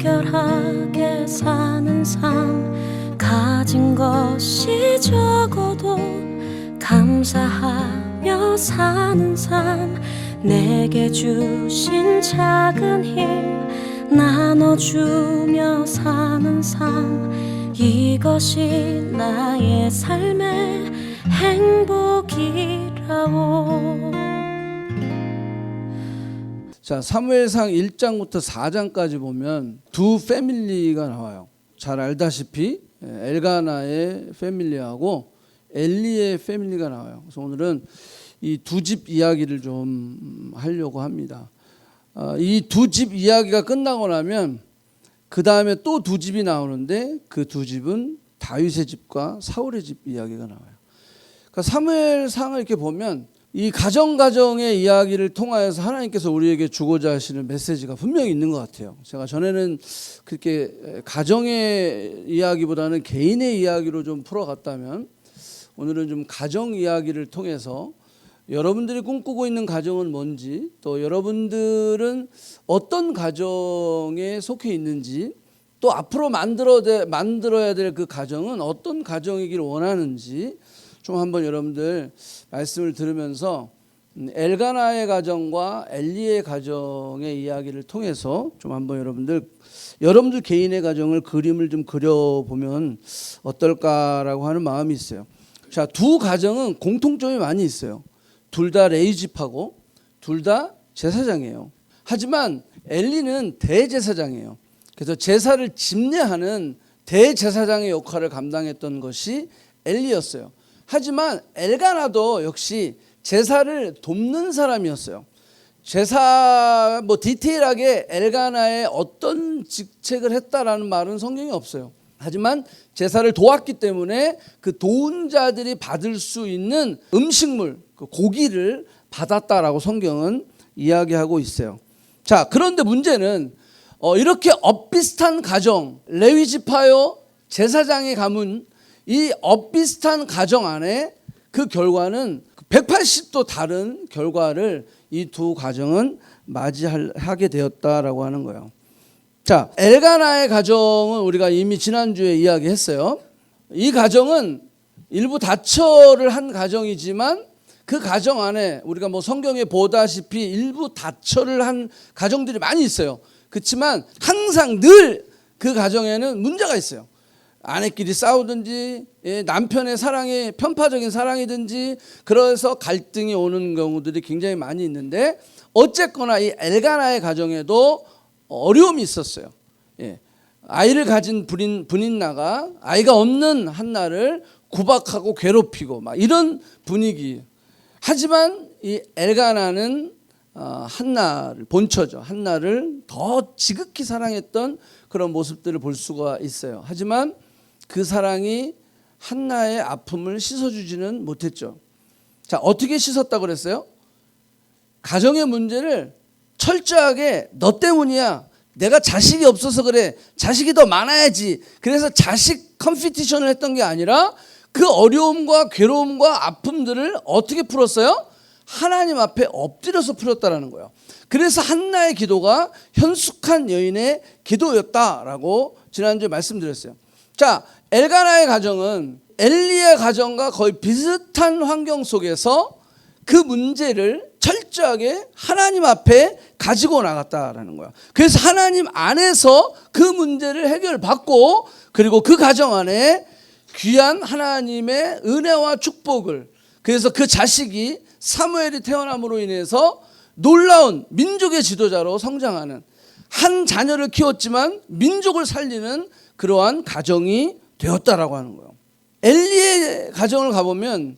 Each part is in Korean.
간결하게 사는 삶, 가진 것이 적어도 감사하며 사는 삶, 내게 주신 작은 힘 나눠주며 사는 삶, 이것이 나의 삶의 행복이라오. 자, 사무엘상 1장부터 4장까지 보면 두 패밀리가 나와요. 잘 알다시피 엘가나의 패밀리하고 엘리의 패밀리가 나와요. 그래서 오늘은 이 두 집 이야기를 좀 하려고 합니다. 이 두 집 이야기가 끝나고 나면 그 다음에 또 두 집이 나오는데 그 두 집은 다윗의 집과 사울의 집 이야기가 나와요. 그러니까 사무엘상을 이렇게 보면 이 가정의 이야기를 통하여서 하나님께서 우리에게 주고자 하시는 메시지가 분명히 있는 것 같아요. 제가 전에는 그렇게 가정의 이야기보다는 개인의 이야기로 좀 풀어갔다면 오늘은 좀 가정 이야기를 통해서 여러분들이 꿈꾸고 있는 가정은 뭔지, 또 여러분들은 어떤 가정에 속해 있는지, 또 앞으로 만들어야 될 그 가정은 어떤 가정이길 원하는지 좀 한번 여러분들 말씀을 들으면서 엘가나의 가정과 엘리의 가정의 이야기를 통해서 좀 한번 여러분들 개인의 가정을 그림을 좀 그려보면 어떨까라고 하는 마음이 있어요. 자, 두 가정은 공통점이 많이 있어요. 둘 다 레위집하고 둘 다 제사장이에요. 하지만 엘리는 대제사장이에요. 그래서 제사를 집례하는 대제사장의 역할을 감당했던 것이 엘리였어요. 하지만 엘가나도 역시 제사를 돕는 사람이었어요. 제사 디테일하게 엘가나의 어떤 직책을 했다라는 말은 성경에 없어요. 하지만 제사를 도왔기 때문에 그 도운 자들이 받을 수 있는 음식물, 그 고기를 받았다라고 성경은 이야기하고 있어요. 자, 그런데 문제는 이렇게 엇비슷한 가정, 레위지파요 제사장의 가문, 이 엇비슷한 가정 안에 그 결과는 180도 다른 결과를 이 두 가정은 맞이하게 되었다라고 하는 거예요. 자, 엘가나의 가정은 우리가 이미 지난주에 이야기했어요. 이 가정은 일부 다처를 한 가정이지만 그 가정 안에 우리가 성경에 보다시피 일부 다처를 한 가정들이 많이 있어요. 그렇지만 항상 늘 그 가정에는 문제가 있어요. 아내끼리 싸우든지 남편의 사랑이 편파적인 사랑이든지 그래서 갈등이 오는 경우들이 굉장히 많이 있는데 어쨌거나 이 엘가나의 가정에도 어려움이 있었어요. 아이를 가진 분인나가 아이가 없는 한나를 구박하고 괴롭히고 막 이런 분위기. 하지만 이 엘가나는 한나를 본처죠. 한나를 더 지극히 사랑했던 그런 모습들을 볼 수가 있어요. 하지만 그 사랑이 한나의 아픔을 씻어주지는 못했죠. 자, 어떻게 씻었다고 그랬어요? 가정의 문제를 철저하게 너 때문이야. 내가 자식이 없어서 그래. 자식이 더 많아야지. 그래서 자식 컴피티션을 했던 게 아니라 그 어려움과 괴로움과 아픔들을 어떻게 풀었어요? 하나님 앞에 엎드려서 풀었다라는 거예요. 그래서 한나의 기도가 현숙한 여인의 기도였다라고 지난주에 말씀드렸어요. 자, 엘가나의 가정은 엘리의 가정과 거의 비슷한 환경 속에서 그 문제를 철저하게 하나님 앞에 가지고 나갔다라는 거야. 그래서 하나님 안에서 그 문제를 해결받고 그리고 그 가정 안에 귀한 하나님의 은혜와 축복을, 그래서 그 자식이 사무엘이 태어남으로 인해서 놀라운 민족의 지도자로 성장하는, 한 자녀를 키웠지만 민족을 살리는 그러한 가정이 되었다라고 하는 거예요. 엘리의 가정을 가보면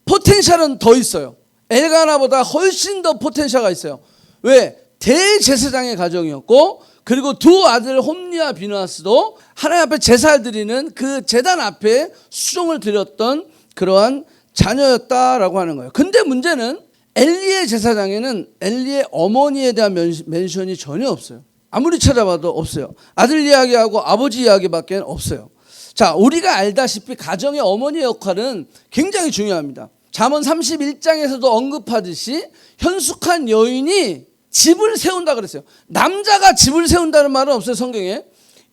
포텐셜은 더 있어요. 엘가나보다 훨씬 더 포텐셜가 있어요. 왜? 대제사장의 가정이었고 그리고 두 아들 홈리와 비느하스도 하나님 앞에 제사를 드리는 그 제단 앞에 수종을 드렸던 그러한 자녀였다라고 하는 거예요. 근데 문제는 엘리의 제사장에는 엘리의 어머니에 대한 멘션이 전혀 없어요. 아무리 찾아봐도 없어요. 아들 이야기하고 아버지 이야기밖에 없어요. 자, 우리가 알다시피 가정의 어머니의 역할은 굉장히 중요합니다. 잠언 31장에서도 언급하듯이 현숙한 여인이 집을 세운다 그랬어요. 남자가 집을 세운다는 말은 없어요, 성경에.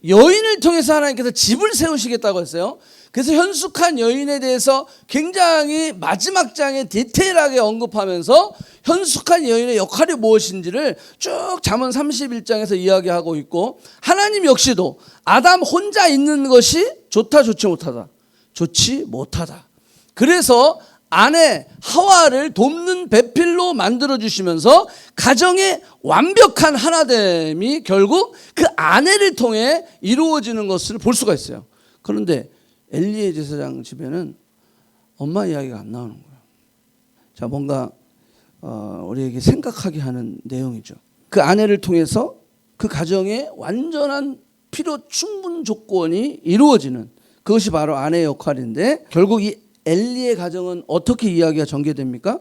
여인을 통해서 하나님께서 집을 세우시겠다고 했어요. 그래서 현숙한 여인에 대해서 굉장히 마지막 장에 디테일하게 언급하면서 현숙한 여인의 역할이 무엇인지를 쭉 잠언 31장에서 이야기하고 있고, 하나님 역시도 아담 혼자 있는 것이 좋다, 좋지 못하다. 좋지 못하다. 그래서 아내 하와를 돕는 배필로 만들어 주시면서 가정의 완벽한 하나됨이 결국 그 아내를 통해 이루어지는 것을 볼 수가 있어요. 그런데 엘리의 제사장 집에는 엄마 이야기가 안 나오는 거예요. 자, 뭔가 우리에게 생각하게 하는 내용이죠. 그 아내를 통해서 그 가정의 완전한 필요 충분 조건이 이루어지는, 그것이 바로 아내의 역할인데, 결국 이 엘리의 가정은 어떻게 이야기가 전개됩니까?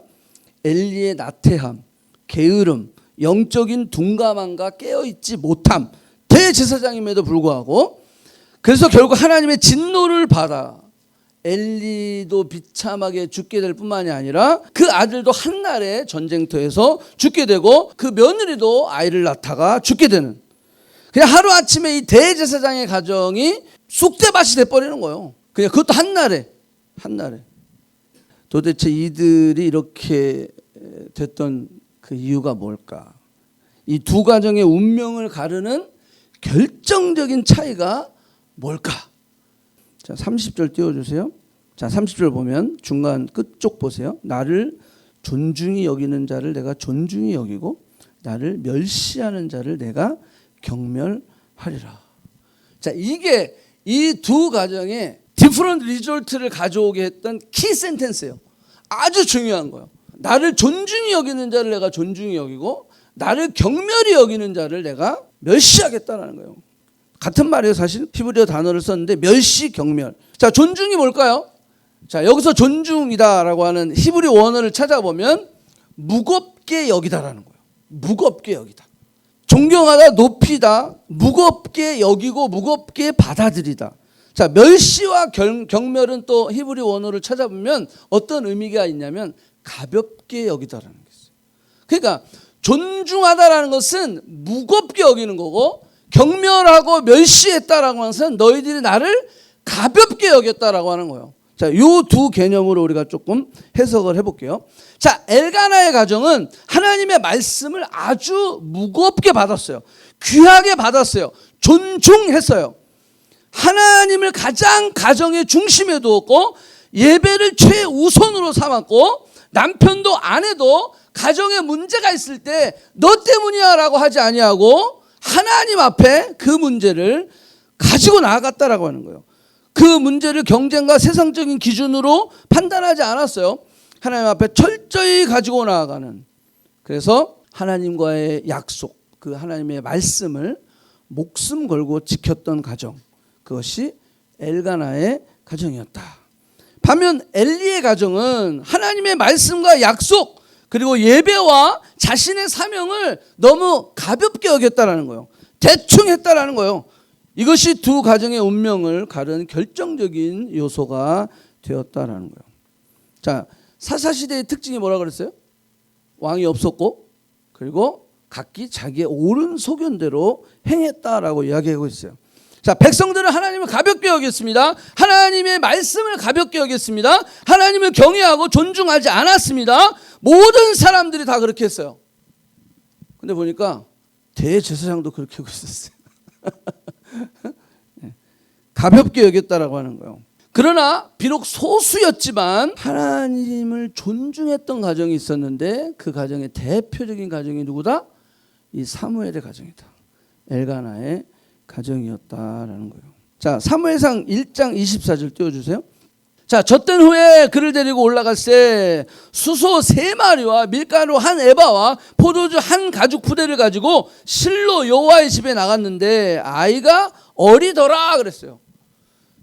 엘리의 나태함, 게으름, 영적인 둔감함과 깨어있지 못함, 대제사장임에도 불구하고, 그래서 결국 하나님의 진노를 받아 엘리도 비참하게 죽게 될 뿐만이 아니라 그 아들도 한날에 전쟁터에서 죽게 되고 그 며느리도 아이를 낳다가 죽게 되는, 그냥 하루아침에 이 대제사장의 가정이 쑥대밭이 돼버리는 거예요. 그냥 그것도 한날에. 도대체 이들이 이렇게 됐던 그 이유가 뭘까? 이 두 가정의 운명을 가르는 결정적인 차이가 뭘까? 자, 30절 띄워주세요. 자, 30절 보면 중간 끝쪽 보세요. 나를 존중히 여기는 자를 내가 존중히 여기고 나를 멸시하는 자를 내가 경멸하리라. 자, 이게 이 두 가정의 디퍼런트 리졸트를 가져오게 했던 키 센텐스예요. 아주 중요한 거예요. 나를 존중히 여기는 자를 내가 존중히 여기고 나를 경멸히 여기는 자를 내가 멸시하겠다라는 거예요. 같은 말이에요. 사실 히브리어 단어를 썼는데 멸시, 경멸. 자, 존중이 뭘까요? 자, 여기서 존중이다라고 하는 히브리 원어를 찾아보면 무겁게 여기다라는 거예요. 무겁게 여기다. 존경하다, 높이다, 무겁게 여기고 무겁게 받아들이다. 자, 멸시와 경멸은 또 히브리 원어를 찾아보면 어떤 의미가 있냐면 가볍게 여기다라는 게 있어요. 그러니까 존중하다라는 것은 무겁게 여기는 거고, 경멸하고 멸시했다라고 하는 것은 너희들이 나를 가볍게 여겼다라고 하는 거예요. 자, 요 두 개념으로 우리가 조금 해석을 해볼게요. 자, 엘가나의 가정은 하나님의 말씀을 아주 무겁게 받았어요. 귀하게 받았어요. 존중했어요. 하나님을 가장 가정의 중심에 두었고 예배를 최우선으로 삼았고, 남편도 아내도 가정에 문제가 있을 때 너 때문이야 라고 하지 아니하고 하나님 앞에 그 문제를 가지고 나아갔다라고 하는 거예요. 그 문제를 경쟁과 세상적인 기준으로 판단하지 않았어요. 하나님 앞에 철저히 가지고 나아가는, 그래서 하나님과의 약속, 그 하나님의 말씀을 목숨 걸고 지켰던 가정, 그것이 엘가나의 가정이었다. 반면 엘리의 가정은 하나님의 말씀과 약속, 그리고 예배와 자신의 사명을 너무 가볍게 여겼다라는 거예요. 대충 했다라는 거예요. 이것이 두 가정의 운명을 가른 결정적인 요소가 되었다라는 거예요. 자, 사사시대의 특징이 뭐라 그랬어요? 왕이 없었고, 그리고 각기 자기의 옳은 소견대로 행했다라고 이야기하고 있어요. 자, 백성들은 하나님을 가볍게 여겼습니다. 하나님의 말씀을 가볍게 여겼습니다. 하나님을 경외하고 존중하지 않았습니다. 모든 사람들이 다 그렇게 했어요. 근데 보니까 대제사장도 그렇게 하고 있었어요. 가볍게 여겼다라고 하는 거예요. 그러나 비록 소수였지만 하나님을 존중했던 가정이 있었는데 그 가정의 대표적인 가정이 누구다? 이 사무엘의 가정이다. 엘가나의 가정이었다라는 거예요. 자, 사무엘상 1장 24절 띄워주세요. 자, 젖된 후에 그를 데리고 올라갔을 때 수소 3마리와 밀가루 1에바와 포도주 1가죽 부대를 가지고 실로 여호와의 집에 나갔는데 아이가 어리더라 그랬어요.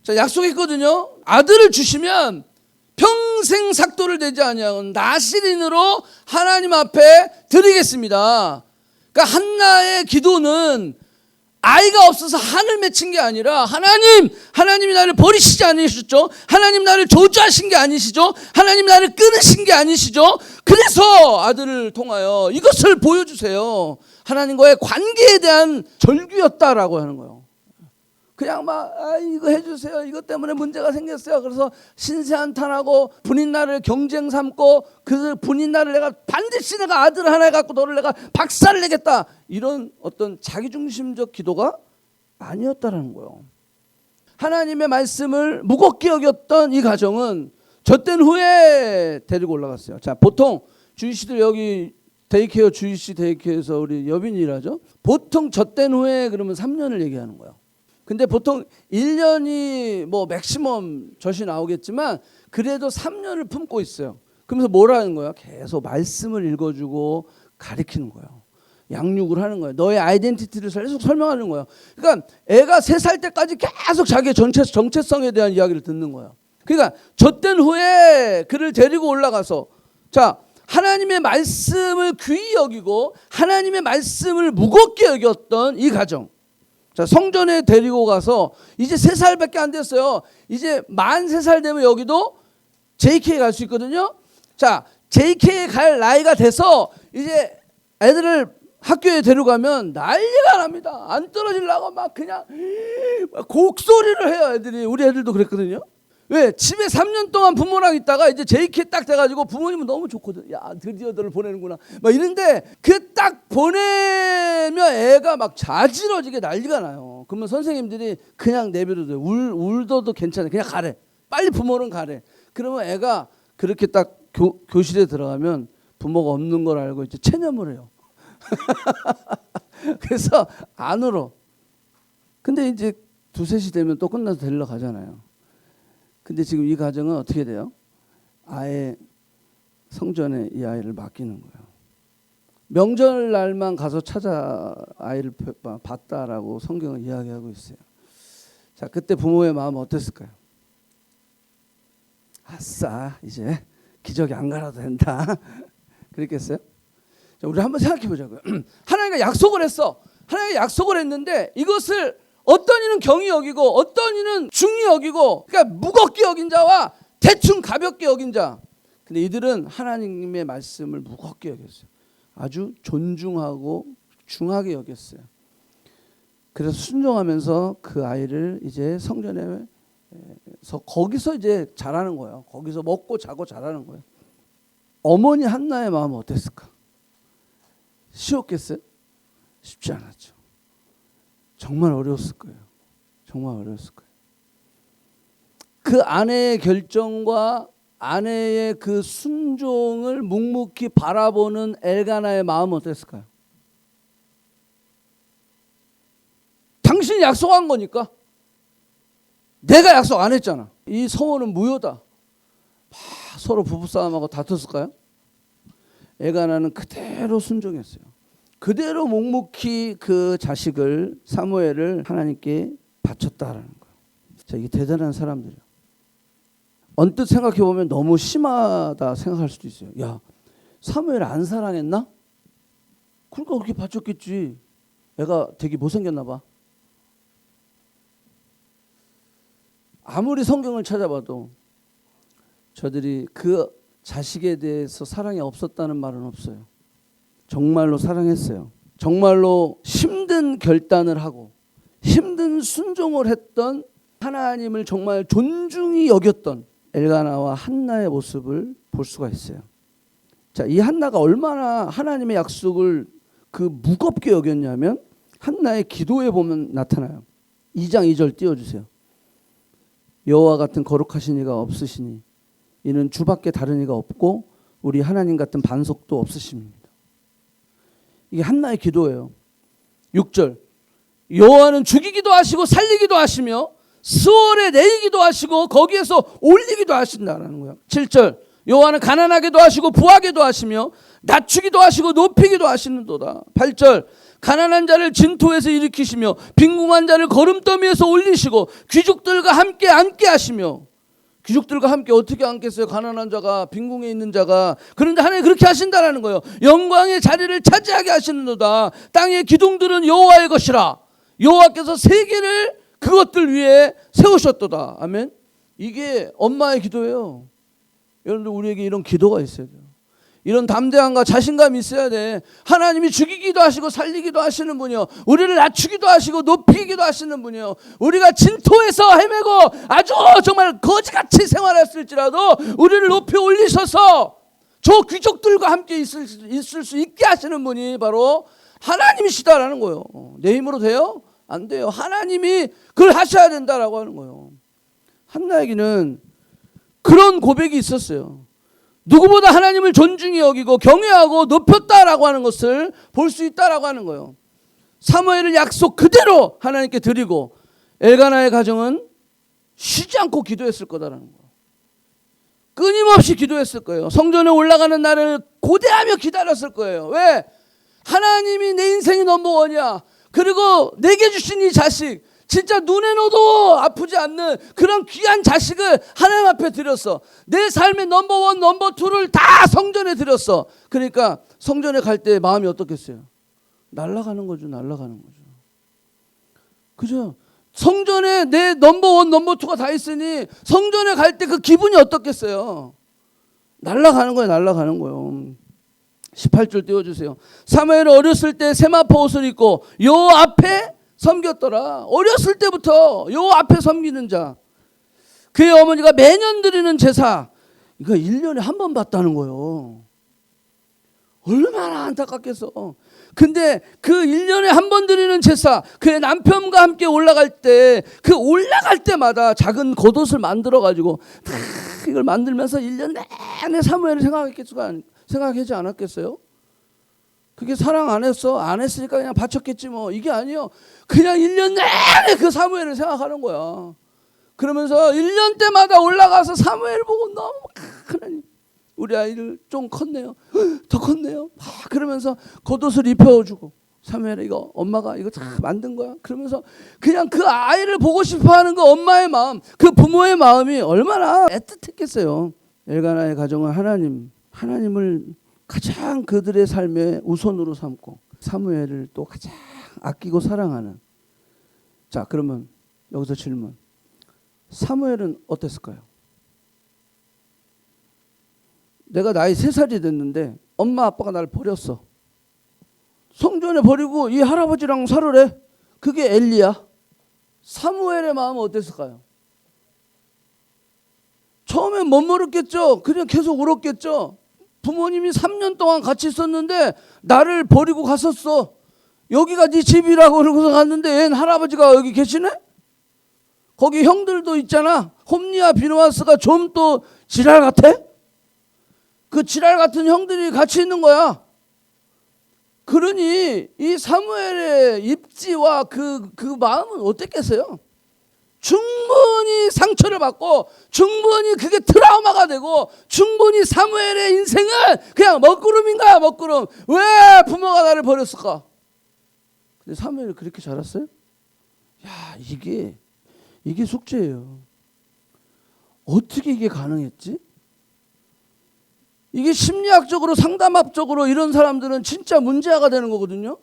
자, 약속했거든요. 아들을 주시면 평생 삭도를 내지 아니하는 나실인으로 하나님 앞에 드리겠습니다. 그러니까 한나의 기도는 아이가 없어서 한을 맺힌 게 아니라 하나님이 나를 버리시지 않으셨죠? 하나님 나를 저주하신 게 아니시죠? 하나님 나를 끊으신 게 아니시죠? 그래서 아들을 통하여 이것을 보여주세요. 하나님과의 관계에 대한 절규였다라고 하는 거예요. 그냥 막 이거 해주세요. 이것 때문에 문제가 생겼어요. 그래서 신세 한탄하고 분인 날을 경쟁 삼고 그 분인 날을 내가 반드시 내가 아들 하나 갖고 너를 내가 박살을 내겠다. 이런 어떤 자기중심적 기도가 아니었다라는 거예요. 하나님의 말씀을 무겁게 여겼던 이 가정은 젖된 후에 데리고 올라갔어요. 자, 보통 주희씨들 여기 데이케어 주희씨 데이케어에서 우리 여빈이 일하죠. 보통 젖된 후에 그러면 3년을 얘기하는 거예요. 근데 보통 1년이 뭐 맥시멈 젖이 나오겠지만 그래도 3년을 품고 있어요. 그러면서 뭐라는 거야? 계속 말씀을 읽어주고 가르치는 거예요. 양육을 하는 거예요. 너의 아이덴티티를 계속 설명하는 거예요. 그러니까 애가 3살 때까지 계속 자기의 정체성에 대한 이야기를 듣는 거예요. 그러니까 젖된 후에 그를 데리고 올라가서 자, 하나님의 말씀을 귀히 여기고 하나님의 말씀을 무겁게 여겼던 이 가정. 자, 성전에 데리고 가서 이제 3살밖에 안 됐어요. 이제 만 3살 되면 여기도 JK 갈 수 있거든요. 자, JK 갈 나이가 돼서 이제 애들을 학교에 데려가면 난리가 납니다. 안 떨어지려고 막 그냥 곡소리를 해요. 애들이. 우리 애들도 그랬거든요. 왜? 집에 3년 동안 부모랑 있다가 이제 JK 딱 돼가지고 부모님은 너무 좋거든. 야, 드디어 너를 보내는구나. 막 이런데 그 딱 보내면 애가 막 자지러지게 난리가 나요. 그러면 선생님들이 그냥 내버려둬. 울더도 괜찮아. 그냥 가래. 빨리 부모는 가래. 그러면 애가 그렇게 딱 교실에 들어가면 부모가 없는 걸 알고 이제 체념을 해요. 그래서 안 울어. 근데 이제 2, 3시 되면 또 끝나서 데리러 가잖아요. 근데 지금 이 가정은 어떻게 돼요? 아예 성전에 이 아이를 맡기는 거예요. 명절날만 가서 찾아 아이를 봤다라고 성경은 이야기하고 있어요. 자, 그때 부모의 마음은 어땠을까요? 아싸, 이제 기저귀 안 갈아도 된다. 그랬겠어요? 자, 우리 한번 생각해 보자고요. 하나님과 약속을 했어. 하나님과 약속을 했는데 이것을 어떤 이는 경히 여기고 어떤 이는 중히 여기고, 그러니까 무겁게 여긴 자와 대충 가볍게 여긴 자. 근데 이들은 하나님의 말씀을 무겁게 여겼어요. 아주 존중하고 중하게 여겼어요. 그래서 순종하면서 그 아이를 이제 성전에서 거기서 이제 자라는 거예요. 거기서 먹고 자고 자라는 거예요. 어머니 한나의 마음은 어땠을까? 쉬웠겠어요? 쉽지 않았죠. 정말 어려웠을 거예요. 정말 어려웠을 거예요. 그 아내의 결정과 아내의 그 순종을 묵묵히 바라보는 엘가나의 마음은 어땠을까요? 당신이 약속한 거니까. 내가 약속 안 했잖아. 이 서원은 무효다. 서로 부부싸움하고 다퉜을까요? 엘가나는 그대로 순종했어요. 그대로 묵묵히 그 자식을 사무엘을 하나님께 바쳤다라는 거예요. 자, 이게 대단한 사람들이에요. 언뜻 생각해 보면 너무 심하다 생각할 수도 있어요. 야, 사무엘 안 사랑했나? 그러니까 그렇게 바쳤겠지. 애가 되게 못생겼나 봐. 아무리 성경을 찾아봐도 저들이 그 자식에 대해서 사랑이 없었다는 말은 없어요. 정말로 사랑했어요. 정말로 힘든 결단을 하고 힘든 순종을 했던, 하나님을 정말 존중히 여겼던 엘가나와 한나의 모습을 볼 수가 있어요. 자, 이 한나가 얼마나 하나님의 약속을 그 무겁게 여겼냐면 한나의 기도에 보면 나타나요. 2장 2절 띄워주세요. 여호와 같은 거룩하신 이가 없으시니 이는 주밖에 다른 이가 없고 우리 하나님 같은 반석도 없으십니다. 이게 한나의 기도예요. 6절 여호와는 죽이기도 하시고 살리기도 하시며 스월에 내리기도 하시고 거기에서 올리기도 하신다는 거예요. 7절 여호와는 가난하게도 하시고 부하게도 하시며 낮추기도 하시고 높이기도 하시는도다. 8절 가난한 자를 진토에서 일으키시며 빈궁한 자를 거름더미에서 올리시고 귀족들과 함께 앉게 하시며. 귀족들과 함께 어떻게 앉겠어요? 가난한 자가, 빈궁에 있는 자가. 그런데 하나님 그렇게 하신다라는 거예요. 영광의 자리를 차지하게 하시는도다. 땅의 기둥들은 여호와의 것이라. 여호와께서 세계를 그것들 위해 세우셨도다. 아멘. 이게 엄마의 기도예요. 여러분들 우리에게 이런 기도가 있어야 돼요. 이런 담대함과 자신감이 있어야 돼. 하나님이 죽이기도 하시고 살리기도 하시는 분이요, 우리를 낮추기도 하시고 높이기도 하시는 분이요, 우리가 진토에서 헤매고 아주 정말 거지같이 생활했을지라도 우리를 높이 올리셔서 저 귀족들과 함께 있을 수 있게 하시는 분이 바로 하나님이시다라는 거예요. 내 힘으로 돼요? 안 돼요. 하나님이 그걸 하셔야 된다라고 하는 거예요. 한나에게는 그런 고백이 있었어요. 누구보다 하나님을 존중히 여기고 경외하고 높였다라고 하는 것을 볼 수 있다라고 하는 거예요. 사무엘을 약속 그대로 하나님께 드리고 엘가나의 가정은 쉬지 않고 기도했을 거다라는 거예요. 끊임없이 기도했을 거예요. 성전에 올라가는 날을 고대하며 기다렸을 거예요. 왜? 하나님이 내 인생의 넘버원이야. 그리고 내게 주신 이 자식, 진짜 눈에 넣어도 아프지 않는 그런 귀한 자식을 하나님 앞에 드렸어. 내 삶의 넘버원, 넘버투를 다 성전에 드렸어. 그러니까 성전에 갈 때 마음이 어떻겠어요? 날아가는 거죠. 날아가는 거죠. 그죠? 성전에 내 넘버원, 넘버투가 다 있으니 성전에 갈 때 그 기분이 어떻겠어요? 날아가는 거예요. 날아가는 거예요. 18절 띄워주세요. 사무엘은 어렸을 때 세마포 옷을 입고 요 앞에 섬겼더라. 어렸을 때부터 요 앞에 섬기는 자. 그의 어머니가 매년 드리는 제사, 이거 1년에 한 번 받다는 거예요. 얼마나 안타깝겠어. 근데 그 1년에 한 번 드리는 제사, 그의 남편과 함께 올라갈 때, 그 올라갈 때마다 작은 겉옷을 만들어 가지고 이걸 만들면서 1년 내내 사무엘을 생각하지 않았겠어요? 그게 사랑 안 했어? 안 했으니까 그냥 바쳤겠지 뭐. 이게 아니요. 그냥 1년 내내 그 사무엘을 생각하는 거야. 그러면서 1년 때마다 올라가서 사무엘 보고 너무 하나님, 우리 아이를 좀 컸네요. 더 컸네요. 그러면서 겉옷을 입혀주고, 사무엘아 이거 엄마가 이거 다 만든 거야. 그러면서 그냥 그 아이를 보고 싶어하는 그 엄마의 마음, 그 부모의 마음이 얼마나 애틋했겠어요. 엘가나의 가정은 하나님을 가장 그들의 삶의 우선으로 삼고 사무엘을 또 가장 아끼고 사랑하는. 자, 그러면 여기서 질문. 사무엘은 어땠을까요? 내가 나이 3살이 됐는데 엄마 아빠가 날 버렸어. 성전에 버리고 이 할아버지랑 살으래. 그게 엘리야. 사무엘의 마음은 어땠을까요? 처음엔 멋모르겠죠. 그냥 계속 울었겠죠. 부모님이 3년 동안 같이 있었는데 나를 버리고 갔었어. 여기가 네 집이라고 그러고서 갔는데 얘는 할아버지가 여기 계시네? 거기 형들도 있잖아. 홈리와 비누아스가 좀 또 지랄 같아? 그 지랄 같은 형들이 같이 있는 거야. 그러니 이 사무엘의 입지와 그 마음은 어땠겠어요? 충분히 상처를 받고 충분히 그게 트라우마가 되고 충분히 사무엘의 인생은 그냥 먹구름인가 먹구름. 왜 부모가 나를 버렸을까? 근데 사무엘이 그렇게 자랐어요? 야, 이게 숙제예요. 어떻게 이게 가능했지? 이게 심리학적으로 상담학적으로 이런 사람들은 진짜 문제아가 되는 거거든요.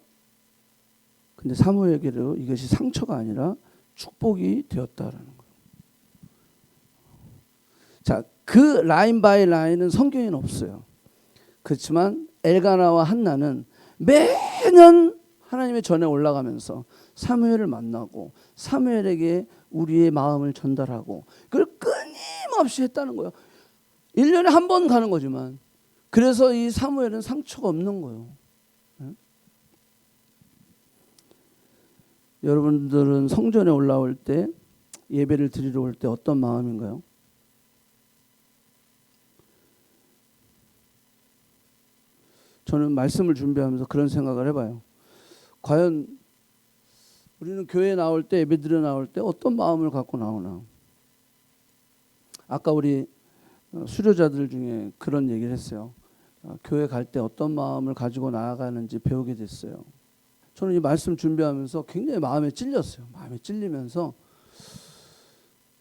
근데 사무엘에게도 이것이 상처가 아니라 축복이 되었다라는 거예요. 자, 그 라인 바이 라인은 성경에는 없어요. 그렇지만 엘가나와 한나는 매년 하나님의 전에 올라가면서 사무엘을 만나고 사무엘에게 우리의 마음을 전달하고 그걸 끊임없이 했다는 거예요. 1년에 한 번 가는 거지만 그래서 이 사무엘은 상처가 없는 거예요. 여러분들은 성전에 올라올 때, 예배를 드리러 올 때 어떤 마음인가요? 저는 말씀을 준비하면서 그런 생각을 해봐요. 과연 우리는 교회에 나올 때, 예배 드리러 나올 때 어떤 마음을 갖고 나오나? 아까 우리 수료자들 중에 그런 얘기를 했어요. 교회 갈 때 어떤 마음을 가지고 나아가는지 배우게 됐어요. 저는 이 말씀 준비하면서 굉장히 마음에 찔렸어요. 마음에 찔리면서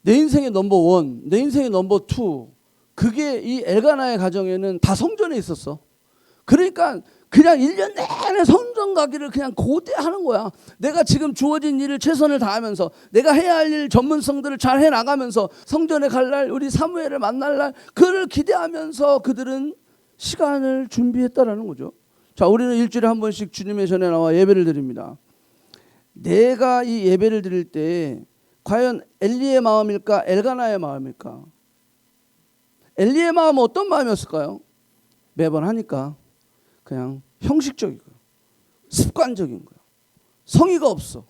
내 인생의 넘버원, 내 인생의 넘버투, 그게 이 엘가나의 가정에는 다 성전에 있었어. 그러니까 그냥 1년 내내 성전 가기를 그냥 고대하는 거야. 내가 지금 주어진 일을 최선을 다하면서 내가 해야 할 일 전문성들을 잘 해나가면서 성전에 갈 날 우리 사무엘을 만날 날 그를 기대하면서 그들은 시간을 준비했다라는 거죠. 자, 우리는 일주일에 한 번씩 주님의 전에 나와 예배를 드립니다. 내가 이 예배를 드릴 때 과연 엘리의 마음일까 엘가나의 마음일까? 엘리의 마음은 어떤 마음이었을까요? 매번 하니까 그냥 형식적이고 습관적인 거야. 성의가 없어.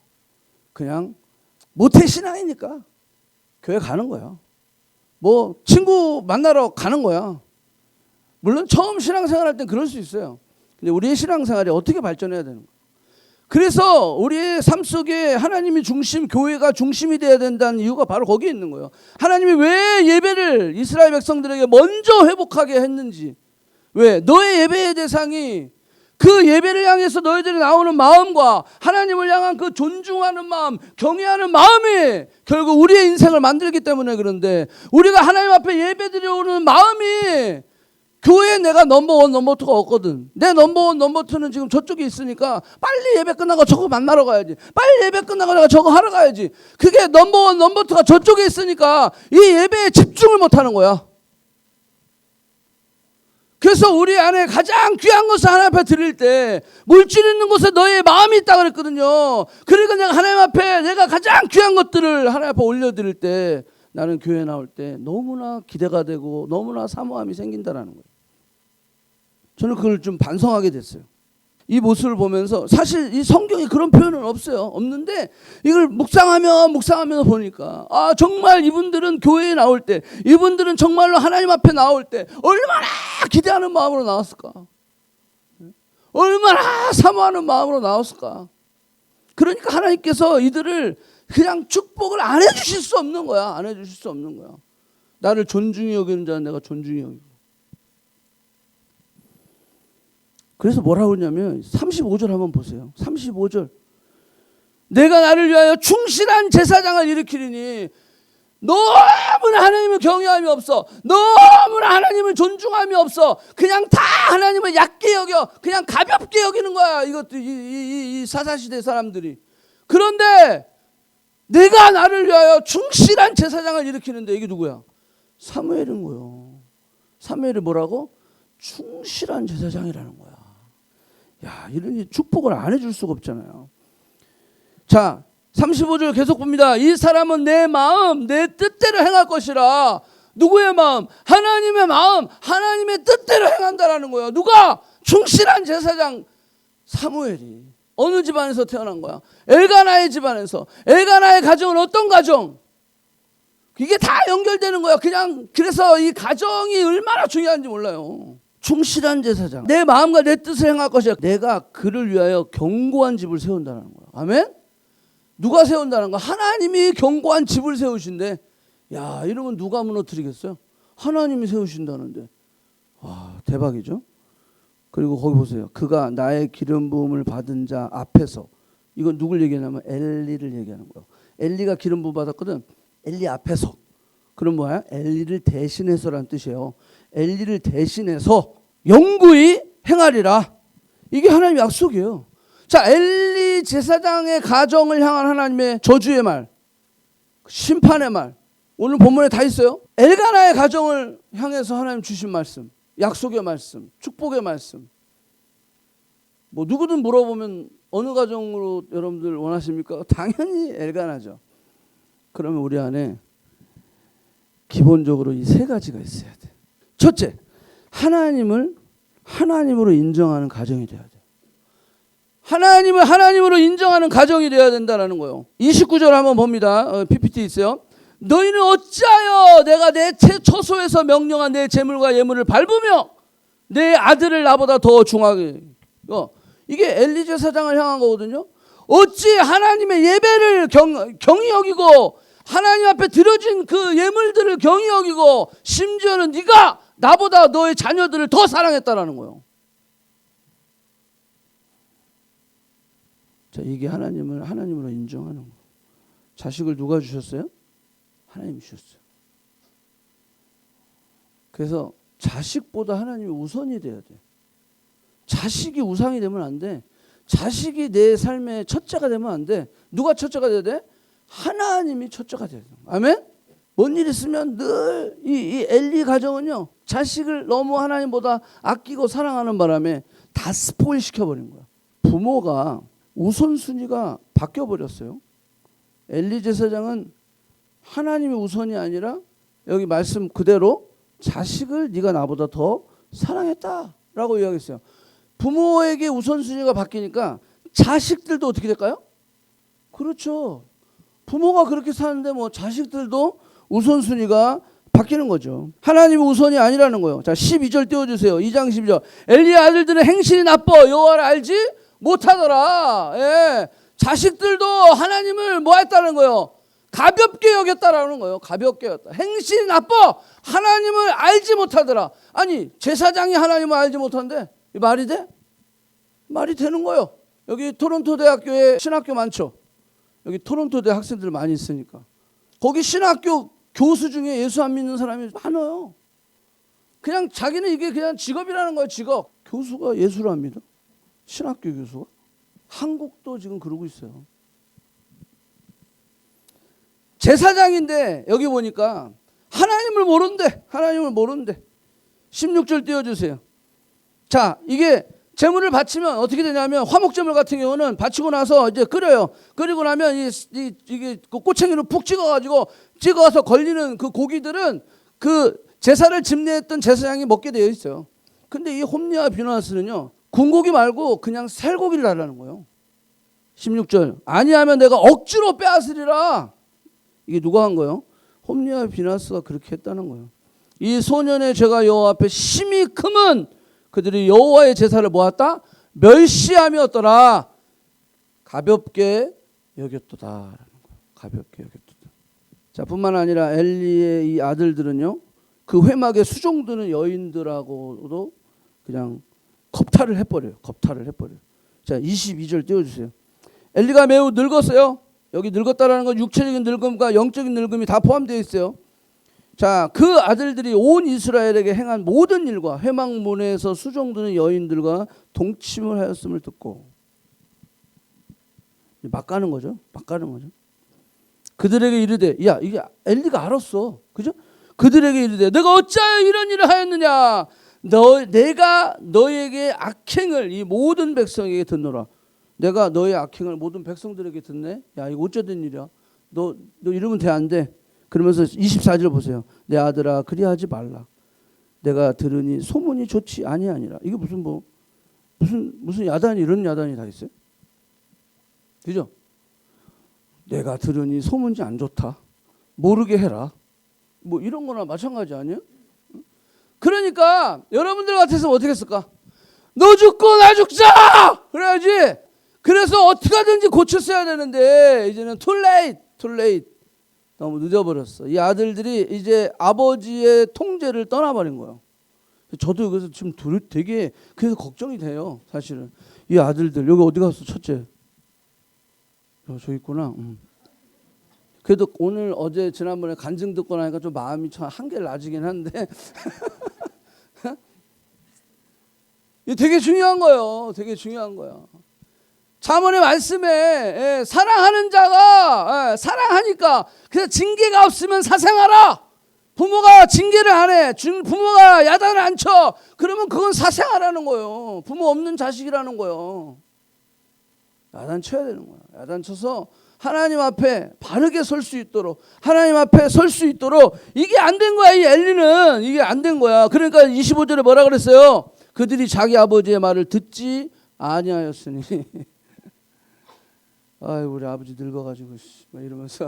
그냥 모태신앙이니까 교회 가는 거야. 뭐 친구 만나러 가는 거야. 물론 처음 신앙생활할 땐 그럴 수 있어요. 근데 우리의 신앙생활이 어떻게 발전해야 되는 거야. 그래서 우리의 삶 속에 하나님이 중심, 교회가 중심이 돼야 된다는 이유가 바로 거기에 있는 거예요. 하나님이 왜 예배를 이스라엘 백성들에게 먼저 회복하게 했는지. 왜? 너의 예배의 대상이 그 예배를 향해서 너희들이 나오는 마음과 하나님을 향한 그 존중하는 마음, 경외하는 마음이 결국 우리의 인생을 만들기 때문에 그런데 우리가 하나님 앞에 예배드려오는 마음이 교회에 내가 넘버원, 넘버투가 없거든. 내 넘버원, 넘버투는 지금 저쪽에 있으니까 빨리 예배 끝나고 저거 만나러 가야지. 빨리 예배 끝나고 내가 저거 하러 가야지. 그게 넘버원, 넘버투가 저쪽에 있으니까 이 예배에 집중을 못하는 거야. 그래서 우리 안에 가장 귀한 것을 하나님 앞에 드릴 때 물질 있는 곳에 너의 마음이 있다 그랬거든요. 그러니까 내가 하나님 앞에 내가 가장 귀한 것들을 하나님 앞에 올려드릴 때 나는 교회 나올 때 너무나 기대가 되고 너무나 사모함이 생긴다라는 거예요. 저는 그걸 좀 반성하게 됐어요. 이 모습을 보면서 사실 이 성경에 그런 표현은 없어요. 없는데 이걸 묵상하며 보니까 아 정말 이분들은 교회에 나올 때 이분들은 정말로 하나님 앞에 나올 때 얼마나 기대하는 마음으로 나왔을까. 얼마나 사모하는 마음으로 나왔을까. 그러니까 하나님께서 이들을 그냥 축복을 안 해주실 수 없는 거야. 안 해주실 수 없는 거야. 나를 존중히 여기는 자는 내가 존중히 여기고. 그래서 뭐라고 그러냐면 35절 한번 보세요. 35절. 내가 나를 위하여 충실한 제사장을 일으키리니 너무나 하나님을 경외함이 없어. 너무나 하나님을 존중함이 없어. 그냥 다 하나님을 얕게 여겨. 그냥 가볍게 여기는 거야. 이것도 이 사사시대 사람들이. 그런데 내가 나를 위하여 충실한 제사장을 일으키는데 이게 누구야? 사무엘인 거예요. 사무엘이 뭐라고? 충실한 제사장이라는 거야. 야, 이런 축복을 안 해줄 수가 없잖아요. 자, 35절 계속 봅니다. 이 사람은 내 마음, 내 뜻대로 행할 것이라. 누구의 마음? 하나님의 마음, 하나님의 뜻대로 행한다라는 거예요. 누가? 충실한 제사장 사무엘이. 어느 집안에서 태어난 거야? 엘가나의 집안에서. 엘가나의 가정은 어떤 가정? 이게 다 연결되는 거야. 그냥 그래서 이 가정이 얼마나 중요한지 몰라요. 충실한 제사장. 내 마음과 내 뜻을 행할 것이야. 내가 그를 위하여 견고한 집을 세운다는 거야. 아멘? 누가 세운다는 거야? 하나님이 견고한 집을 세우신대. 야, 이러면 누가 무너뜨리겠어요? 하나님이 세우신다는데. 와, 대박이죠? 그리고 거기 보세요. 그가 나의 기름 부음을 받은 자 앞에서. 이건 누굴 얘기하냐면 엘리를 얘기하는 거예요. 엘리가 기름 부음 받았거든. 엘리 앞에서. 그럼 뭐야? 엘리를 대신해서란 뜻이에요. 엘리를 대신해서 영구히 행하리라. 이게 하나님의 약속이에요. 자, 엘리 제사장의 가정을 향한 하나님의 저주의 말, 심판의 말, 오늘 본문에 다 있어요. 엘가나의 가정을 향해서 하나님 주신 말씀, 약속의 말씀, 축복의 말씀. 뭐 누구든 물어보면 어느 가정으로 여러분들 원하십니까? 당연히 엘가나죠. 그러면 우리 안에 기본적으로 이 세 가지가 있어야 돼. 첫째, 하나님을 하나님으로 인정하는 가정이 돼야 돼. 하나님을 하나님으로 인정하는 가정이 되어야 된다는 거예요. 29절 한번 봅니다. PPT 있어요. 너희는 어찌하여 내가 내 처소에서 명령한 내 재물과 예물을 밟으며 내 아들을 나보다 더 중하게. 이게 엘리 제사장을 향한 거거든요. 어찌 하나님의 예배를 경히 여기고 하나님 앞에 드려진 그 예물들을 경히 여기고 심지어는 네가 나보다 너의 자녀들을 더 사랑했다라는 거예요. 자, 이게 하나님을 하나님으로 인정하는 거예요. 자식을 누가 주셨어요? 하나님이 주셨어요. 그래서 자식보다 하나님이 우선이 돼야 돼. 자식이 우상이 되면 안 돼. 자식이 내 삶의 첫째가 되면 안 돼. 누가 첫째가 돼야 돼? 하나님이 첫째가 돼야 돼. 아멘? 뭔 일 있으면 늘 이 엘리 가정은요, 자식을 너무 하나님보다 아끼고 사랑하는 바람에 다 스포일 시켜버린 거야. 부모가 우선순위가 바뀌어버렸어요. 엘리 제사장은 하나님이 우선이 아니라 여기 말씀 그대로 자식을 네가 나보다 더 사랑했다라고 이야기했어요. 부모에게 우선순위가 바뀌니까 자식들도 어떻게 될까요? 그렇죠. 부모가 그렇게 사는데 뭐 자식들도 우선순위가 바뀌는 거죠. 하나님이 우선이 아니라는 거예요. 자, 12절 띄워주세요. 2장 12절. 엘리의 아들들은 행실이 나빠 여호와를 알지 못하더라. 예. 자식들도 하나님을 뭐 했다는 거예요? 가볍게 여겼다라는 거예요. 가볍게 여겼다. 행실이 나빠 하나님을 알지 못하더라. 아니 제사장이 하나님을 알지 못한데 이 말이 돼? 말이 되는 거예요. 여기 토론토 대학교에 신학교 많죠. 여기 토론토 대 학생들 많이 있으니까 거기 신학교 교수 중에 예수 안 믿는 사람이 많아요. 그냥 자기는 이게 그냥 직업이라는 거예요. 직업. 교수가 예수를 안 믿어? 신학교 교수가? 한국도 지금 그러고 있어요. 제사장인데 여기 보니까 하나님을 모른대. 하나님을 모른대. 16절 띄워주세요. 자, 이게 제물을 바치면 어떻게 되냐면 화목제물 같은 경우는 바치고 나서 이제 끓여요. 끓이고 나면 이게 그 꼬챙이로 푹 찍어서 걸리는 그 고기들은 그 제사를 집례했던 제사장이 먹게 되어 있어요. 근데 이 홈리와 비누아스는요, 군고기 말고 그냥 살고기를 달라는 거예요. 16절. 아니하면 내가 억지로 빼앗으리라. 이게 누가 한 거예요? 홈리와 비누아스가 그렇게 했다는 거예요. 이 소년의 죄가 여호와 앞에 심히 크면 그들이 여호와의 제사를 모았다 멸시함이었더라. 가볍게 여겼도다라는 거예요. 가볍게 여겼도다. 자, 뿐만 아니라 엘리의 이 아들들은요, 그 회막에 수종드는 여인들하고도 그냥 겁탈을 해버려요. 겁탈을 해버려요. 자, 22절 띄워주세요. 엘리가 매우 늙었어요. 여기 늙었다라는 건 육체적인 늙음과 영적인 늙음이 다 포함되어 있어요. 자, 그 아들들이 온 이스라엘에게 행한 모든 일과 회막문에서 수종드는 여인들과 동침을 하였음을 듣고 막 가는 거죠. 막 가는 거죠. 그들에게 이르되, 야, 이게 엘리가 알았어. 그죠? 그들에게 이르되, 내가 어찌하여 이런 일을 하였느냐? 내가 너에게 악행을 이 모든 백성에게 듣노라. 내가 너의 악행을 모든 백성들에게 듣네. 야, 이거 어쩌된 일이야? 너 이러면 돼, 안 돼? 그러면서 24절 보세요. 내 아들아, 그리하지 말라. 내가 들으니 소문이 좋지 아니하니라. 이게 무슨 야단이, 이런 야단이 다 있어요? 그죠? 내가 들으니 소문이 안 좋다. 모르게 해라. 뭐 이런 거나 마찬가지 아니에요? 그러니까 여러분들 같아서 어떻게 했을까? 너 죽고 나 죽자! 그래야지. 그래서 어떻게 하든지 고쳤어야 되는데 이제는 too late. 너무 늦어버렸어. 이 아들들이 이제 아버지의 통제를 떠나버린 거예요. 저도 여기서 지금 되게 그래서 걱정이 돼요. 사실은 이 아들들 여기 어디 갔어? 첫째 저 있구나. 그래도 오늘 어제 지난번에 간증 듣고 나니까 좀 마음이 참 한결 나아지긴 한데 이게 되게 중요한 거예요. 되게 중요한 거야. 잠언의 말씀에 사랑하는 자가 사랑하니까 그래서 징계가 없으면 사생하라. 부모가 징계를 안 해. 부모가 야단을 안 쳐. 그러면 그건 사생하라는 거예요. 부모 없는 자식이라는 거예요. 야단 쳐야 되는 거야. 야단 쳐서 하나님 앞에 바르게 설 수 있도록, 하나님 앞에 설 수 있도록. 이게 안 된 거야. 이 엘리는 이게 안 된 거야. 그러니까 25절에 뭐라 그랬어요? 그들이 자기 아버지의 말을 듣지 아니하였으니. 아이, 우리 아버지 늙어가지고 막 이러면서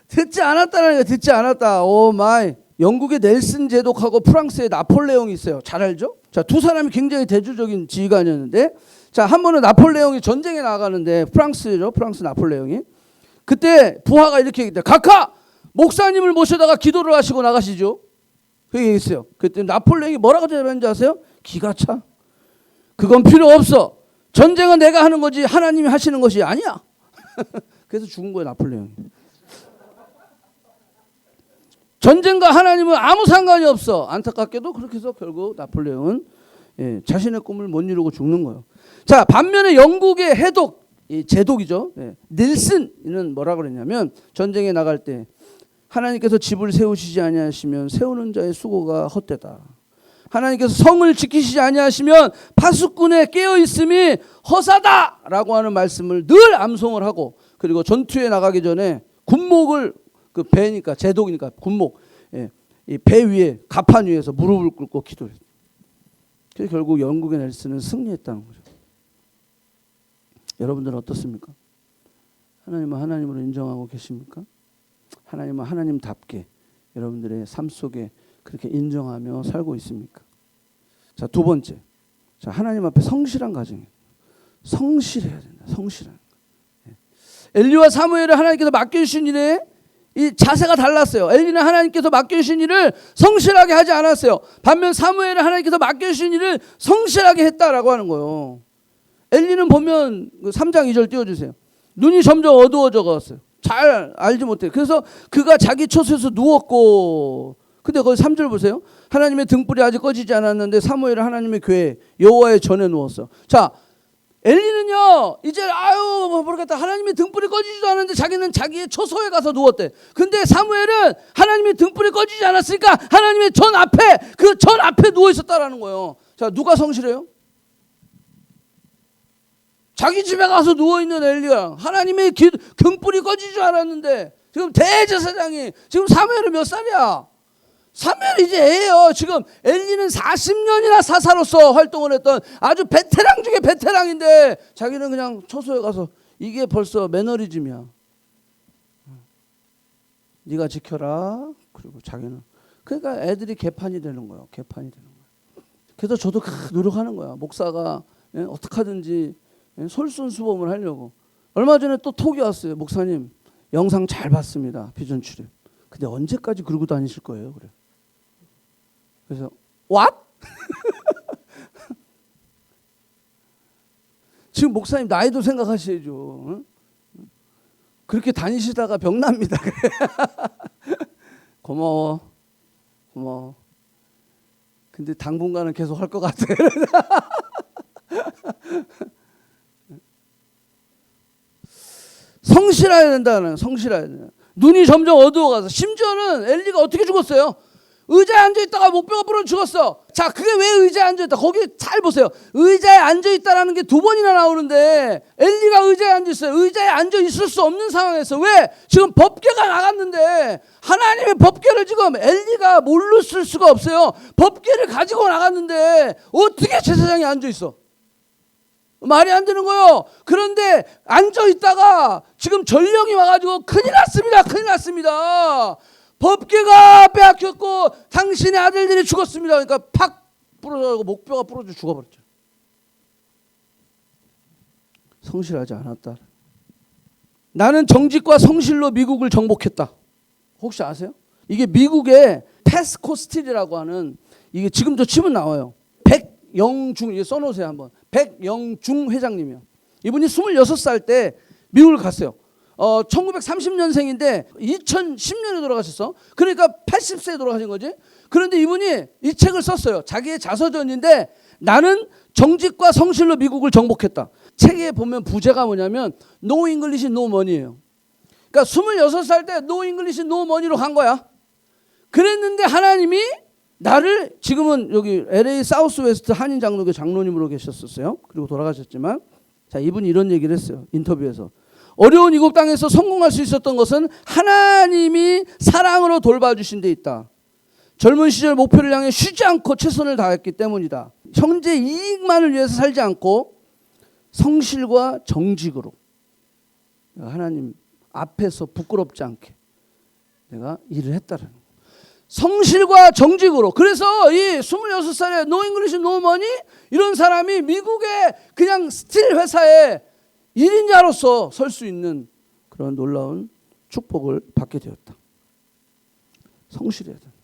듣지 않았다는 거예요. 듣지 않았다. 오 마이. 영국의 넬슨 제독하고 프랑스의 나폴레옹이 있어요. 잘 알죠? 자, 두 사람이 굉장히 대조적인 지휘관이었는데, 자, 한 번은 나폴레옹이 전쟁에 나가는데, 프랑스죠. 프랑스 나폴레옹이. 그때 부하가 이렇게 얘기했다. 각하 목사님을 모셔다가 기도를 하시고 나가시죠. 그렇게 얘기했어요. 그때 나폴레옹이 뭐라고 대답했는지 아세요? 기가 차. 그건 필요 없어. 전쟁은 내가 하는 거지 하나님이 하시는 것이 아니야. 그래서 죽은 거예요, 나폴레옹이. 전쟁과 하나님은 아무 상관이 없어. 안타깝게도 그렇게 해서 결국 나폴레옹은 자신의 꿈을 못 이루고 죽는 거예요. 자, 반면에 영국의 해독, 제독이죠. 닐슨은 뭐라 그랬냐면 전쟁에 나갈 때 하나님께서 집을 세우시지 아니하시면 세우는 자의 수고가 헛되다. 하나님께서 성을 지키시지 아니하시면 파수꾼의 깨어있음이 허사다라고 하는 말씀을 늘 암송을 하고, 그리고 전투에 나가기 전에 군목을 그 배니까 제독이니까 군목 이 배 위에 가판 위에서 무릎을 꿇고 기도했어요. 그래서 결국 영국의 넬슨은 승리했다는 거죠. 여러분들은 어떻습니까? 하나님은 하나님으로 인정하고 계십니까? 하나님은 하나님답게 여러분들의 삶 속에 그렇게 인정하며 살고 있습니까? 자, 두 번째. 자, 하나님 앞에 성실한 가정이에요. 성실해야 된다. 성실한. 엘리와 사무엘을 하나님께서 맡겨주신 일에 이 자세가 달랐어요. 엘리는 하나님께서 맡겨주신 일을 성실하게 하지 않았어요. 반면 사무엘은 하나님께서 맡겨주신 일을 성실하게 했다라고 하는 거예요. 엘리는 보면 3장 2절 띄워주세요. 눈이 점점 어두워져 갔어요. 잘 알지 못해요. 그래서 그가 자기 처소에서 누웠고, 근데 거기 3절 보세요. 하나님의 등불이 아직 꺼지지 않았는데 사무엘은 하나님의 궤에 여호와의 전에 누웠어요. 자, 엘리는요 이제 모르겠다, 하나님의 등불이 꺼지지도 않았는데 자기는 자기의 처소에 가서 누웠대. 근데 사무엘은 하나님의 등불이 꺼지지 않았으니까 하나님의 전 앞에, 그 전 앞에 누워 있었다라는 거예요. 자, 누가 성실해요? 자기 집에 가서 누워있는 엘리야. 하나님의 등불이 꺼지지 않았는데 지금 대제사장이, 지금 사무엘은 몇 살이야? 사무엘이 이제 애예요. 지금 엘리는 40년이나 사사로서 활동을 했던 아주 베테랑 중에 베테랑인데 자기는 그냥 처소에 가서, 이게 벌써 매너리즘이야. 네가 지켜라. 그리고 자기는, 그러니까 애들이 개판이 되는 거예요. 개판이 되는 거예요. 그래서 저도 노력하는 거야. 목사가 어떻게 하든지 솔선수범을 하려고. 얼마 전에 또 톡이 왔어요. 목사님 영상 잘 봤습니다. 비전 출입. 근데 언제까지 그러고 다니실 거예요? 그래. 그래서 what? 지금 목사님 나이도 생각하셔야죠. 응? 그렇게 다니시다가 병납니다. 고마워. 근데 당분간은 계속 할 것 같아. 성실해야 된다는, 성실해야 된다. 눈이 점점 어두워가서, 심지어는 엘리가 어떻게 죽었어요? 의자에 앉아있다가 목뼈가 부러져 죽었어. 자, 그게 왜 의자에 앉아있다? 거기 잘 보세요. 의자에 앉아있다라는 게 2번이나 나오는데 엘리가 의자에 앉아있어요. 의자에 앉아있을 수 없는 상황에서. 왜? 지금 법궤가 나갔는데, 하나님의 법궤를 지금 엘리가 뭘로 쓸 수가 없어요. 법궤를 가지고 나갔는데 어떻게 제사장이 앉아있어? 말이 안 되는 거예요. 그런데 앉아있다가 지금 전령이 와가지고 큰일 났습니다. 큰일 났습니다. 법궤가 빼앗겼고 당신의 아들들이 죽었습니다. 그러니까 팍 부러져서 목뼈가 부러져 죽어버렸죠. 성실하지 않았다. 나는 정직과 성실로 미국을 정복했다. 혹시 아세요? 이게 미국의 패스코스틸이라고 하는, 이게 지금도 치면 나와요. 백영중, 이거 써놓으세요 한번. 백영중 회장님이요. 이분이 26살 때 미국을 갔어요. 1930년생인데 2010년에 돌아가셨어. 그러니까 80세에 돌아가신 거지. 그런데 이분이 이 책을 썼어요. 자기의 자서전인데, 나는 정직과 성실로 미국을 정복했다. 책에 보면 부제가 뭐냐면 No English, No Money예요. 그러니까 26살 때 No English, No Money로 간 거야. 그랬는데 하나님이 나를, 지금은 여기 LA 사우스웨스트 한인 장로교 장로님으로 계셨었어요. 그리고 돌아가셨지만, 자, 이분이 이런 얘기를 했어요. 인터뷰에서. 어려운 이국 땅에서 성공할 수 있었던 것은 하나님이 사랑으로 돌봐주신 데 있다. 젊은 시절 목표를 향해 쉬지 않고 최선을 다했기 때문이다. 현재 이익만을 위해서 살지 않고 성실과 정직으로 하나님 앞에서 부끄럽지 않게 내가 일을 했다라는 거예요. 성실과 정직으로. 그래서 이 26살에 No English, No Money 이런 사람이 미국의 그냥 스틸 회사에 1인자로서 설 수 있는 그런 놀라운 축복을 받게 되었다. 성실해야 된다.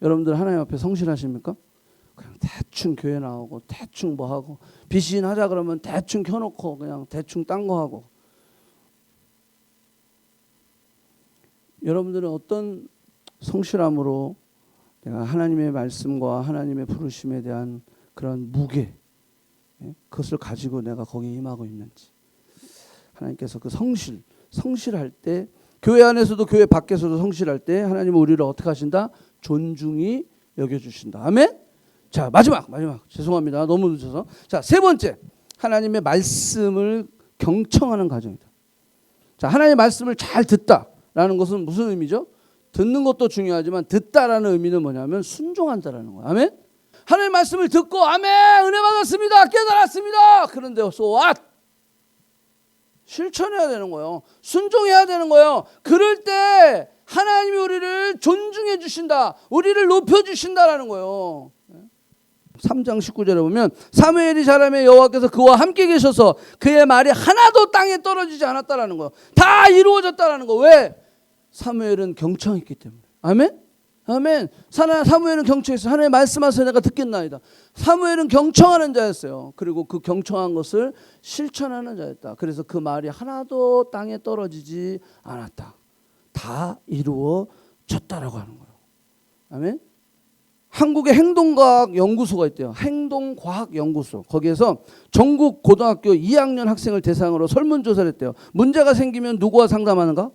여러분들 하나님 앞에 성실하십니까? 그냥 대충 교회 나오고 대충 뭐 하고, 비신하자 그러면 대충 켜놓고 그냥 대충 딴 거 하고. 여러분들은 어떤 성실함으로 내가 하나님의 말씀과 하나님의 부르심에 대한 그런 무게, 그것을 가지고 내가 거기에 임하고 있는지. 하나님께서 그 성실할 때, 교회 안에서도 교회 밖에서도 성실할 때 하나님은 우리를 어떻게 하신다? 존중히 여겨주신다. 아멘. 자, 마지막 죄송합니다. 너무 늦어서. 자, 세 번째, 하나님의 말씀을 경청하는 과정이다. 자, 하나님의 말씀을 잘 듣다라는 것은 무슨 의미죠? 듣는 것도 중요하지만 듣다라는 의미는 뭐냐면 순종한다라는 거예요. 아멘. 하나님의 말씀을 듣고 아멘, 은혜 받았습니다, 깨달았습니다. 그런데 so what? 실천해야 되는 거예요. 순종해야 되는 거예요. 그럴 때 하나님이 우리를 존중해 주신다, 우리를 높여 주신다라는 거예요. 3장 19절에 보면 사무엘이 자라매 여호와께서 그와 함께 계셔서 그의 말이 하나도 땅에 떨어지지 않았다라는 거예요. 다 이루어졌다라는 거. 왜? 사무엘은 경청했기 때문에. 아멘. 아멘. 사무엘은 경청했어요. 하나님 말씀하셔서 내가 듣겠나이다. 사무엘은 경청하는 자였어요. 그리고 그 경청한 것을 실천하는 자였다. 그래서 그 말이 하나도 땅에 떨어지지 않았다. 다 이루어졌다라고 하는 거예요. 아멘. 한국의 행동과학 연구소가 있대요. 행동과학 연구소. 거기에서 전국 고등학교 2학년 학생을 대상으로 설문조사를 했대요. 문제가 생기면 누구와 상담하는가?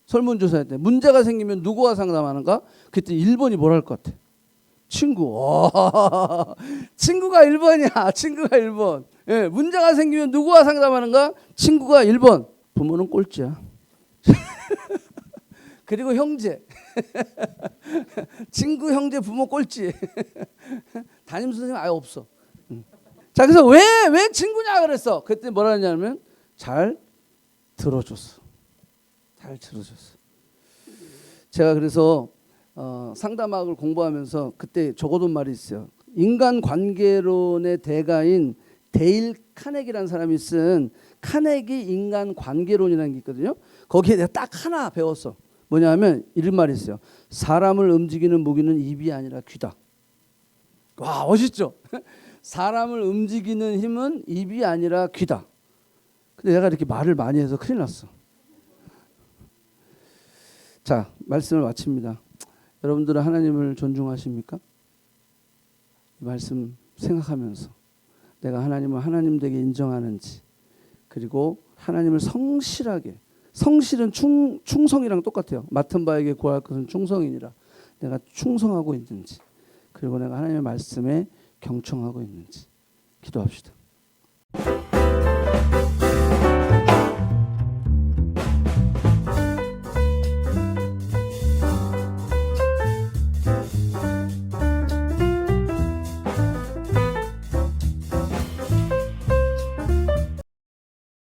설문조사했대. 문제가 생기면 누구와 상담하는가? 그때 1번이 뭘 할 것 같아? 친구. 친구가 1번이야. 친구가 1번. 예, 문제가 생기면 누구와 상담하는가? 친구가 1번. 부모는 꼴찌야. 그리고 형제. 친구, 형제, 부모 꼴찌. 담임 선생님 아예 없어. 자, 그래서 왜 친구냐 그랬어. 그때 뭐라 했냐면 잘 들어줬어. 잘 들어줬어. 제가 그래서 상담학을 공부하면서 그때 적어둔 말이 있어요. 인간관계론의 대가인 데일 카네기라는 사람이 쓴 카네기 인간관계론이라는 게 있거든요. 거기에 내가 딱 하나 배웠어. 뭐냐면 이런 말이 있어요. 사람을 움직이는 무기는 입이 아니라 귀다. 와, 멋있죠? 사람을 움직이는 힘은 입이 아니라 귀다. 근데 내가 이렇게 말을 많이 해서 큰일 났어. 자, 말씀을 마칩니다. 여러분들은 하나님을 존중하십니까? 이 말씀 생각하면서 내가 하나님을 하나님 되게 인정하는지, 그리고 하나님을 성실은 충성이랑 똑같아요. 맡은 바에게 구할 것은 충성이니라. 내가 충성하고 있는지, 그리고 내가 하나님의 말씀에 경청하고 있는지 기도합시다.